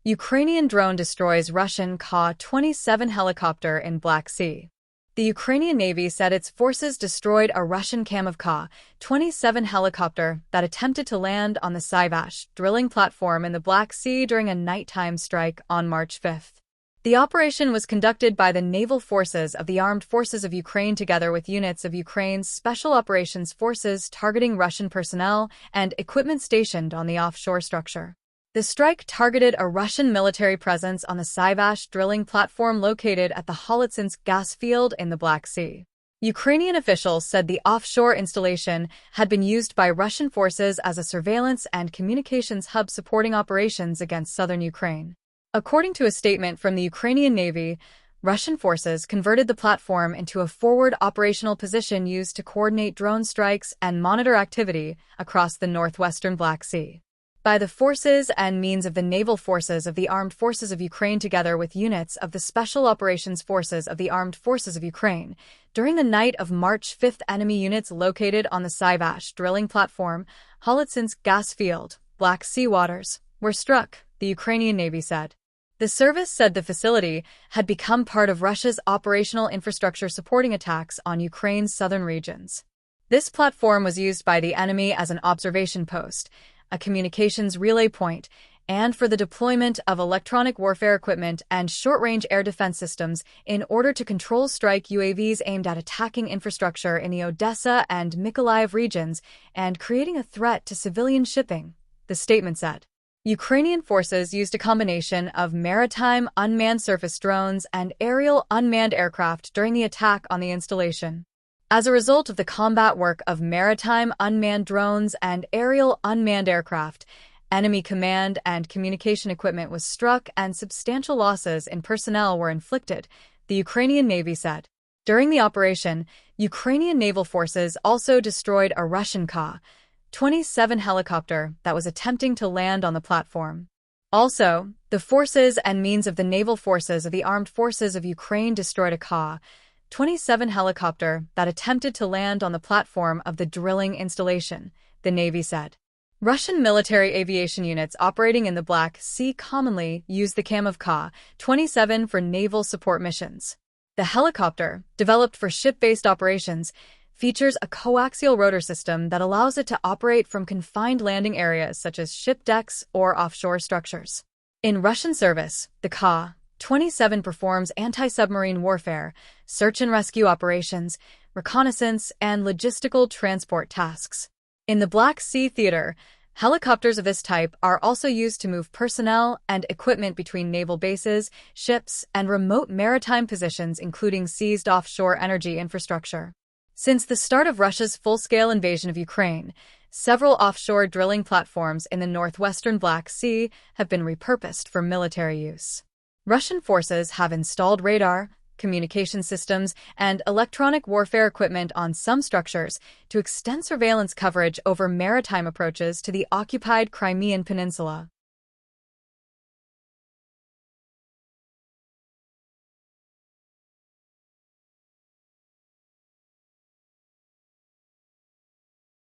Ukrainian drone destroys Russian Ka-27 helicopter in Black Sea. The Ukrainian Navy said its forces destroyed a Russian Kamov Ka-27 helicopter that attempted to land on the Syvash drilling platform in the Black Sea during a nighttime strike on March 5. The operation was conducted by the naval forces of the Armed Forces of Ukraine together with units of Ukraine's Special Operations Forces targeting Russian personnel and equipment stationed on the offshore structure. The strike targeted a Russian military presence on the Syvash drilling platform located at the Holotsinsk gas field in the Black Sea. Ukrainian officials said the offshore installation had been used by Russian forces as a surveillance and communications hub supporting operations against southern Ukraine. According to a statement from the Ukrainian Navy, Russian forces converted the platform into a forward operational position used to coordinate drone strikes and monitor activity across the northwestern Black Sea. By the forces and means of the naval forces of the Armed Forces of Ukraine together with units of the Special Operations Forces of the Armed Forces of Ukraine. During the night of March 5, enemy units located on the Syvash drilling platform, Holotsinsk gas field, Black Sea waters, were struck, the Ukrainian Navy said. The service said the facility had become part of Russia's operational infrastructure supporting attacks on Ukraine's southern regions. This platform was used by the enemy as an observation post, a communications relay point, and for the deployment of electronic warfare equipment and short-range air defense systems in order to control strike UAVs aimed at attacking infrastructure in the Odesa and Mykolaiv regions and creating a threat to civilian shipping, the statement said. Ukrainian forces used a combination of maritime unmanned surface drones and aerial unmanned aircraft during the attack on the installation. As a result of the combat work of maritime unmanned drones and aerial unmanned aircraft, enemy command and communication equipment was struck and substantial losses in personnel were inflicted, the Ukrainian Navy said. During the operation, Ukrainian naval forces also destroyed a Russian Ka-27 helicopter that was attempting to land on the platform. Also, the forces and means of the naval forces of the Armed Forces of Ukraine destroyed a Ka-27 helicopter that attempted to land on the platform of the drilling installation, the Navy said. Russian military aviation units operating in the Black Sea commonly use the Kamov Ka-27 for naval support missions. The helicopter, developed for ship-based operations, features a coaxial rotor system that allows it to operate from confined landing areas such as ship decks or offshore structures. In Russian service, the Ka-27 performs anti-submarine warfare, search and rescue operations, reconnaissance, and logistical transport tasks. In the Black Sea theater, helicopters of this type are also used to move personnel and equipment between naval bases, ships, and remote maritime positions including seized offshore energy infrastructure. Since the start of Russia's full-scale invasion of Ukraine, several offshore drilling platforms in the northwestern Black Sea have been repurposed for military use. Russian forces have installed radar, communication systems, and electronic warfare equipment on some structures to extend surveillance coverage over maritime approaches to the occupied Crimean Peninsula.